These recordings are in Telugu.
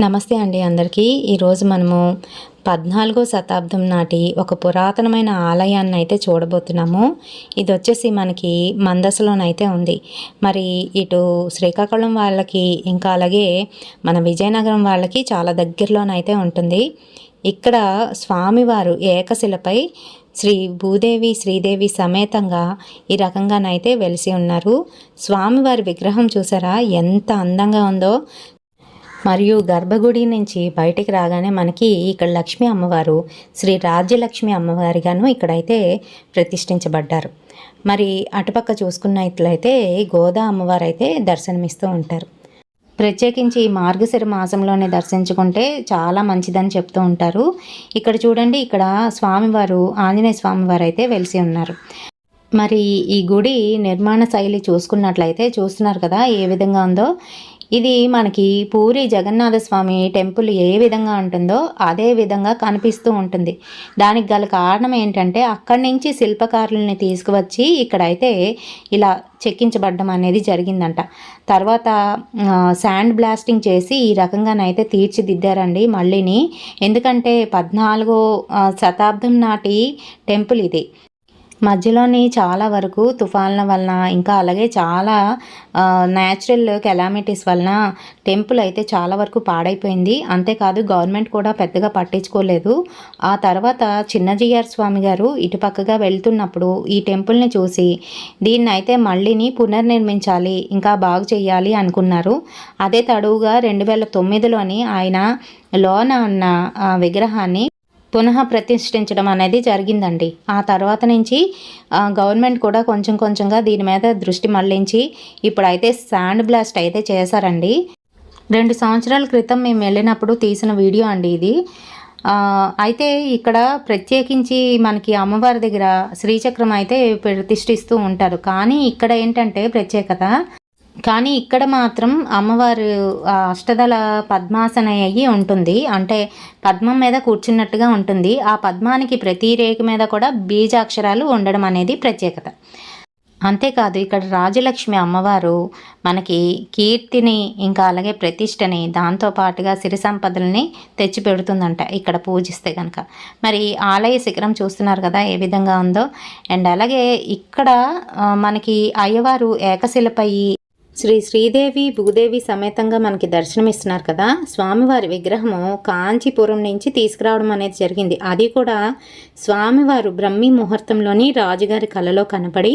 నమస్తే అండి అందరికీ. ఈరోజు మనము 14వ శతాబ్దం నాటి ఒక పురాతనమైన ఆలయాన్ని అయితే చూడబోతున్నాము. ఇది వచ్చేసి మనకి మందసలోనైతే ఉంది. మరి ఇటు శ్రీకాకుళం వాళ్ళకి ఇంకా అలాగే మన విజయనగరం వాళ్ళకి చాలా దగ్గరలోనైతే ఉంటుంది. ఇక్కడ స్వామివారు ఏకశిలపై శ్రీ భూదేవి శ్రీదేవి సమేతంగా ఈ రకంగానైతే వెలిసి ఉన్నారు. స్వామివారి విగ్రహం చూసారా ఎంత అందంగా ఉందో. మరియు గర్భగుడి నుంచి బయటికి రాగానే మనకి ఇక్కడ లక్ష్మీ అమ్మవారు శ్రీ రాజ్యలక్ష్మి అమ్మవారిగాను ఇక్కడైతే ప్రతిష్ఠించబడ్డారు. మరి అటుపక్క చూసుకున్నట్లయితే గోదా అమ్మవారు అయితే దర్శనమిస్తూ ఉంటారు. ప్రత్యేకించి మార్గశిర మాసంలోనే దర్శించుకుంటే చాలా మంచిదని చెప్తూ ఉంటారు. ఇక్కడ చూడండి, ఇక్కడ స్వామివారు ఆంజనేయ స్వామివారు అయితే వెలిసి ఉన్నారు. మరి ఈ గుడి నిర్మాణ శైలి చూసుకున్నట్లయితే చూస్తున్నారు కదా ఏ విధంగా ఉందో. ఇది మనకి పూరి జగన్నాథ స్వామి టెంపుల్ ఏ విధంగా ఉంటుందో అదే విధంగా కనిపిస్తూ ఉంటుంది. దానికి గల కారణం ఏంటంటే అక్కడి నుంచి శిల్పకారులని తీసుకువచ్చి ఇక్కడైతే ఇలా చెక్కించబడ్డం అనేది జరిగిందంట. తర్వాత శాండ్ బ్లాస్టింగ్ చేసి ఈ రకంగానైతే తీర్చిదిద్దారండి మళ్ళీని. ఎందుకంటే 14వ శతాబ్దం నాటి టెంపుల్ ఇది. మధ్యలోని చాలా వరకు తుఫాన్ల వలన ఇంకా అలాగే చాలా న్యాచురల్ కెలామిటీస్ వలన టెంపుల్ అయితే చాలా వరకు పాడైపోయింది. అంతేకాదు గవర్నమెంట్ కూడా పెద్దగా పట్టించుకోలేదు. ఆ తర్వాత చిన్నజీఆర్ స్వామి గారు ఇటుపక్కగా వెళ్తున్నప్పుడు ఈ టెంపుల్ని చూసి దీన్ని అయితే మళ్ళీని పునర్నిర్మించాలి, ఇంకా బాగు చేయాలి అనుకున్నారు. అదే తడువుగా 2009లోని ఆయన లోన ఉన్న విగ్రహాన్ని పునః ప్రతిష్ఠించడం అనేది జరిగిందండి. ఆ తర్వాత నుంచి గవర్నమెంట్ కూడా కొంచెం కొంచెంగా దీని మీద దృష్టి మళ్లించి ఇప్పుడైతే శాండ్ బ్లాస్ట్ అయితే చేశారండి. 2 సంవత్సరాల క్రితం మేము వెళ్ళినప్పుడు తీసిన వీడియో అండి ఇది. అయితే ఇక్కడ ప్రత్యేకించి మనకి అమ్మవారి దగ్గర శ్రీచక్రం అయితే ప్రతిష్ఠిస్తూ ఉంటారు. కానీ ఇక్కడ ఏంటంటే ప్రత్యేకత, కానీ ఇక్కడ మాత్రం అమ్మవారు అష్టదళ పద్మాసన అయ్యి ఉంటుంది. అంటే పద్మం మీద కూర్చున్నట్టుగా ఉంటుంది. ఆ పద్మానికి ప్రతి రేఖ మీద కూడా బీజాక్షరాలు ఉండడం అనేది ప్రత్యేకత. అంతేకాదు ఇక్కడ రాజలక్ష్మి అమ్మవారు మనకి కీర్తిని ఇంకా అలాగే ప్రతిష్టని దాంతోపాటుగా సిరి సంపదల్ని తెచ్చి పెడుతుందంట ఇక్కడ పూజిస్తే కనుక. మరి ఆలయ శిఖరం చూస్తున్నారు కదా ఏ విధంగా ఉందో. అండ్ అలాగే ఇక్కడ మనకి అయ్యవారు ఏకశిలపై శ్రీ శ్రీదేవి భూదేవి సమేతంగా మనకి దర్శనమిస్తున్నారు కదా. స్వామివారి విగ్రహము కాంచీపురం నుంచి తీసుకురావడం అనేది జరిగింది. అది కూడా స్వామివారు బ్రహ్మీ ముహూర్తంలోని రాజుగారి కలలో కనపడి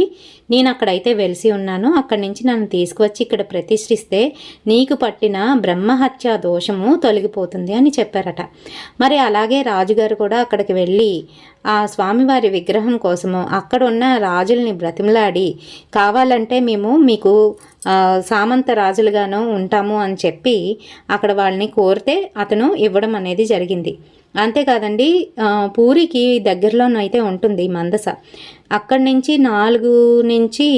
నేను అక్కడైతే వెలిసి ఉన్నాను, అక్కడి నుంచి నన్ను తీసుకువచ్చి ఇక్కడ ప్రతిష్ఠిస్తే నీకు పట్టిన బ్రహ్మహత్య దోషము తొలగిపోతుంది అని చెప్పారట. మరి అలాగే రాజుగారు కూడా అక్కడికి వెళ్ళి ఆ స్వామివారి విగ్రహం కోసము అక్కడ ఉన్న రాజుల్ని బ్రతిమలాడి కావాలంటే మేము మీకు సామంత రాజులుగాను ఉంటాము అని చెప్పి అక్కడ వాళ్ళని కోరితే అతను ఇవ్వడం అనేది జరిగింది. అంతేకాదండి, పూరికి దగ్గరలోనైతే ఉంటుంది మందస. అక్కడి నుంచి 4 నుంచి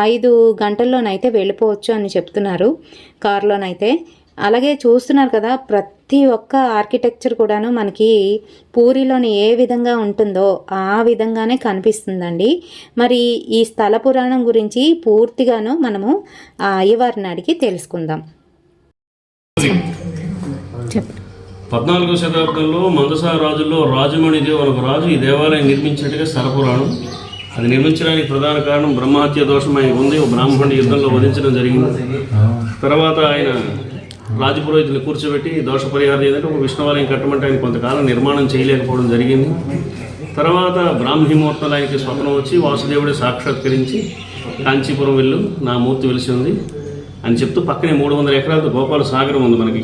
5 గంటల్లోనైతే వెళ్ళిపోవచ్చు అని చెప్తున్నారు కారులోనైతే. అలాగే చూస్తున్నారు కదా ప్రతి ఒక్క ఆర్కిటెక్చర్ కూడాను మనకి పూరిలోని ఏ విధంగా ఉంటుందో ఆ విధంగానే కనిపిస్తుందండి. మరి ఈ స్థల పురాణం గురించి పూర్తిగాను మనము ఆ అయ్యవారిని అడిగి తెలుసుకుందాం. 14వ శతాబ్దంలో మందస రాజుల్లో రాజమణిదేవ్ ఒక రాజు ఈ దేవాలయం నిర్మించినట్టుగా స్థల పురాణం. అది నిర్మించడానికి ప్రధాన కారణం బ్రహ్మహత్య దోషం ఆయన ఉంది. ఒక బ్రాహ్మణుడి యుద్ధంలో వధించడం జరిగింది. తర్వాత ఆయన రాజపురోహితులు కూర్చోబెట్టి దోష పరిహారం ఏదంటే ఒక విష్ణువాలయం కట్టమంటే ఆయన కొంతకాలం నిర్మాణం చేయలేకపోవడం జరిగింది. తర్వాత బ్రాహ్మీ ముహూర్తంలో ఆయనకి స్వప్నం వచ్చి వాసుదేవుడే సాక్షాత్కరించి కాంచీపురం వెళ్ళు నా మూర్తి వెలిసి ఉంది అని చెప్తూ పక్కనే 300 ఎకరాలతో గోపాల సాగరం ఉంది మనకి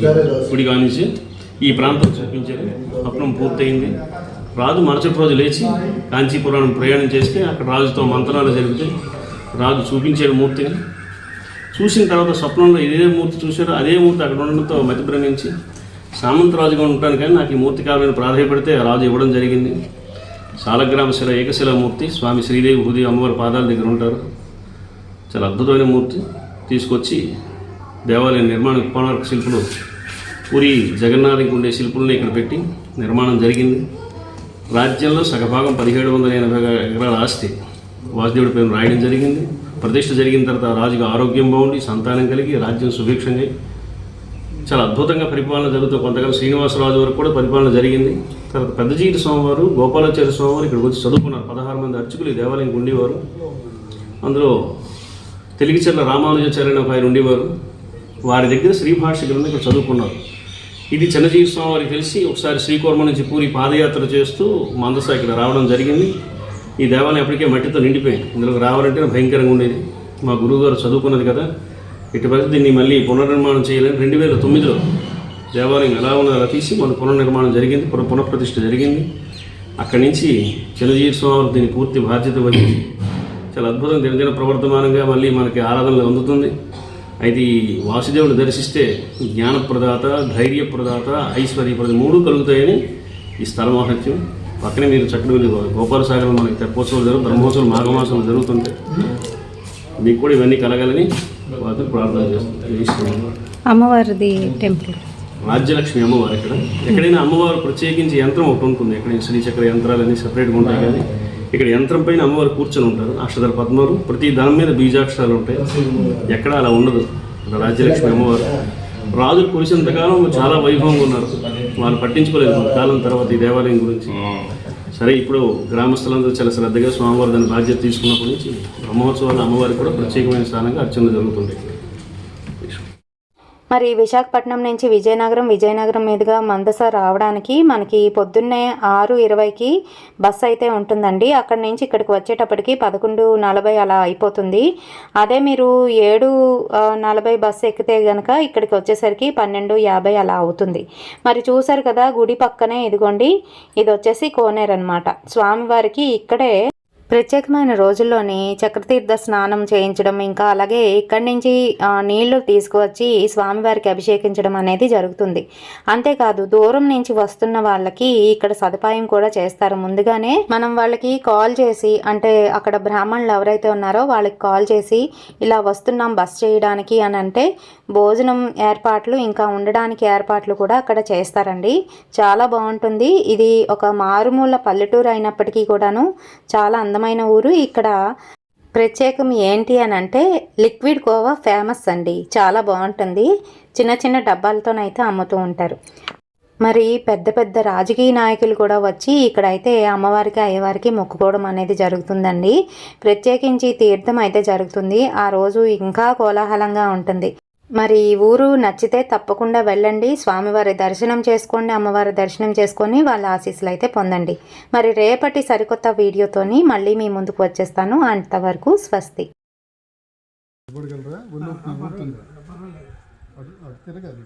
గుడి కానించి ఈ ప్రాంతం చూపించారు. స్వప్నం పూర్తయింది. రాజు మరుసటి రోజు లేచి కాంచీపురం ప్రయాణం చేస్తే అక్కడ రాజుతో మంత్రాలు జరిగితే రాజు చూపించాడు మూర్తిని. చూసిన తర్వాత స్వప్నంలో ఇదే మూర్తి చూశారు. అదే మూర్తి అక్కడ ఉండడంతో మతిభ్రమించి సామంతరాజుగా ఉంటాను కానీ నాకు ఈ మూర్తి కావాలని ప్రాధాయపడితే రాజు ఇవ్వడం జరిగింది. సాలగ్రామ శిల ఏకశిల మూర్తి స్వామి శ్రీదేవి భూదేవి అమ్మవారి పాదాల దగ్గర ఉంటారు. చాలా అద్భుతమైన మూర్తి తీసుకొచ్చి దేవాలయం నిర్మాణ కోణార్క శిల్పులు పూరి జగన్నాథంకి ఉండే శిల్పుల్ని ఇక్కడ పెట్టి నిర్మాణం జరిగింది. రాజ్యంలో సగభాగం 1780 ఎకరాల ఆస్తి వాసుదేవుడి పేరు రాయడం జరిగింది. ప్రతిష్ఠ జరిగిన తర్వాత రాజుగా ఆరోగ్యం బాగుండి సంతానం కలిగి రాజ్యం సుభిక్షంగా చాలా అద్భుతంగా పరిపాలన జరుగుతుంది. కొంతకాలం శ్రీనివాసరాజు వరకు కూడా పరిపాలన జరిగింది. తర్వాత పెద్దజీటి స్వామివారు, గోపాలాచార్య స్వామివారు ఇక్కడికి వచ్చి చదువుకున్నారు. 16 మంది అర్చకులు ఈ దేవాలయంకి ఉండేవారు. అందులో తెలిగిచెర్ల రామానుజాచార్య అని ఒక ఆయన ఉండేవారు. వారి దగ్గర శ్రీభాష్య గ్రంథం ఇక్కడ చదువుకున్నారు. ఇది చిన్నజీవి స్వామి వారికి తెలిసి ఒకసారి శ్రీకూర్మ నుంచి పూరి పాదయాత్ర చేస్తూ మందస ఇక్కడ రావడం జరిగింది. ఈ దేవాలయం అప్పటికే మట్టితో నిండిపోయింది. ఇందులోకి రావాలంటే భయంకరంగా ఉండేది. మా గురువు గారు చదువుకున్నది కదా, ఇటు పరిస్థితి దీన్ని మళ్ళీ పునర్నిర్మాణం చేయాలని 2009లో దేవాలయం ఎలా ఉన్నదో అలా తీసి మన పునర్నిర్మాణం జరిగింది, పునఃప్రతిష్ఠ జరిగింది. అక్కడి నుంచి చిన్నజీవి స్వామి దీన్ని పూర్తి బాధ్యత వహించి చాలా అద్భుతంగా దినదిన ప్రవర్తమానంగా మళ్ళీ మనకి ఆరాధనలు అందుతుంది. అయితే ఈ వాసుదేవుని దర్శిస్తే జ్ఞానప్రదాత, ధైర్యప్రదాత, ఐశ్వర్యప్రద 3 కలుగుతాయని ఈ స్థల మహత్యం. పక్కనే మీరు చక్కటి వెళ్ళి గోపాలసాగరం మనకి తెప్పోత్సవాలు జరుగుతాయి, బ్రహ్మోత్సవాలు మాఘమాసాలు జరుగుతుంటాయి. మీకు కూడా ఇవన్నీ కలగాలని వారితో ప్రార్థన చేస్తున్నాం. అమ్మవారిది టెంపుల్ రాజ్యలక్ష్మి అమ్మవారు ఇక్కడ. ఎక్కడైనా అమ్మవారు ప్రత్యేకించి యంత్రం ఒకటి ఉంటుంది. ఎక్కడైనా శ్రీచక్ర యంత్రాలన్నీ సపరేట్గా ఉంటాయి, కానీ ఇక్కడ యంత్రం పైన అమ్మవారు కూర్చొని ఉంటారు. అష్టదళ పద్మాలు, ప్రతి దాని మీద బీజాక్షరాలు ఉంటాయి. ఎక్కడ అలా ఉండదు. రాజ్యలక్ష్మి అమ్మవారు రాజులు కొలిసినంతకాలం చాలా వైభవంగా ఉన్నారు. వాళ్ళు పట్టించుకోలేదు కొంతకాలం తర్వాత ఈ దేవాలయం గురించి. సరే, ఇప్పుడు గ్రామస్తులందరూ చాలా శ్రద్ధగా స్వామివారు దాని బాధ్యత తీసుకున్నప్పటి నుంచి బ్రహ్మోత్సవాలు అమ్మవారికి కూడా ప్రత్యేకమైన స్థానంగా అర్చనలు జరుగుతుంటాయి. మరి విశాఖపట్నం నుంచి విజయనగరం మీదుగా మందస రావడానికి మనకి పొద్దున్నే 6:20కి బస్సు అయితే ఉంటుందండి. అక్కడి నుంచి ఇక్కడికి వచ్చేటప్పటికి 11:40 అలా అయిపోతుంది. అదే మీరు 7:40 బస్సు ఎక్కితే కనుక ఇక్కడికి వచ్చేసరికి 12:50 అలా అవుతుంది. మరి చూసారు కదా, గుడి పక్కనే ఇదిగోండి, ఇది వచ్చేసి కోనేరు అనమాట. స్వామివారికి ఇక్కడే ప్రత్యేకమైన రోజుల్లోని చక్రతీర్థ స్నానం చేయించడం, ఇంకా అలాగే ఇక్కడి నుంచి నీళ్లు తీసుకువచ్చి స్వామివారికి అభిషేకించడం అనేది జరుగుతుంది. అంతేకాదు, దూరం నుంచి వస్తున్న వాళ్ళకి ఇక్కడ సదుపాయం కూడా చేస్తారు. ముందుగానే మనం వాళ్ళకి కాల్ చేసి, అంటే అక్కడ బ్రాహ్మణులు ఎవరైతే ఉన్నారో వాళ్ళకి కాల్ చేసి ఇలా వస్తున్నాం బస్ చేయడానికి అని అంటే భోజనం ఏర్పాట్లు, ఇంకా ఉండడానికి ఏర్పాట్లు కూడా అక్కడ చేస్తారండి. చాలా బాగుంటుంది. ఇది ఒక మారుమూల పల్లెటూరు అయినప్పటికీ కూడాను చాలా అందమైన ఊరు. ఇక్కడ ప్రత్యేకం ఏంటి అని అంటే లిక్విడ్ కోవా ఫేమస్ అండి. చాలా బాగుంటుంది. చిన్న చిన్న డబ్బాలతోనైతే అమ్ముతూ ఉంటారు. మరి పెద్ద పెద్ద రాజకీయ నాయకులు కూడా వచ్చి ఇక్కడైతే అమ్మవారికి, అయ్యవారికి మొక్కుకోవడం అనేది జరుగుతుందండి. ప్రత్యేకించి తీర్థం అయితే జరుగుతుంది. ఆ రోజు ఇంకా కోలాహలంగా ఉంటుంది. మరి ఈ ఊరు నచ్చితే తప్పకుండా వెళ్ళండి, స్వామివారి దర్శనం చేసుకోండి, అమ్మవారి దర్శనం చేసుకొని వాళ్ళ ఆశీస్సులు అయితే పొందండి. మరి రేపటి సరికొత్త వీడియోతోని మళ్ళీ మీ ముందుకు వచ్చేస్తాను. అంతవరకు స్వస్తి. తిరగాలి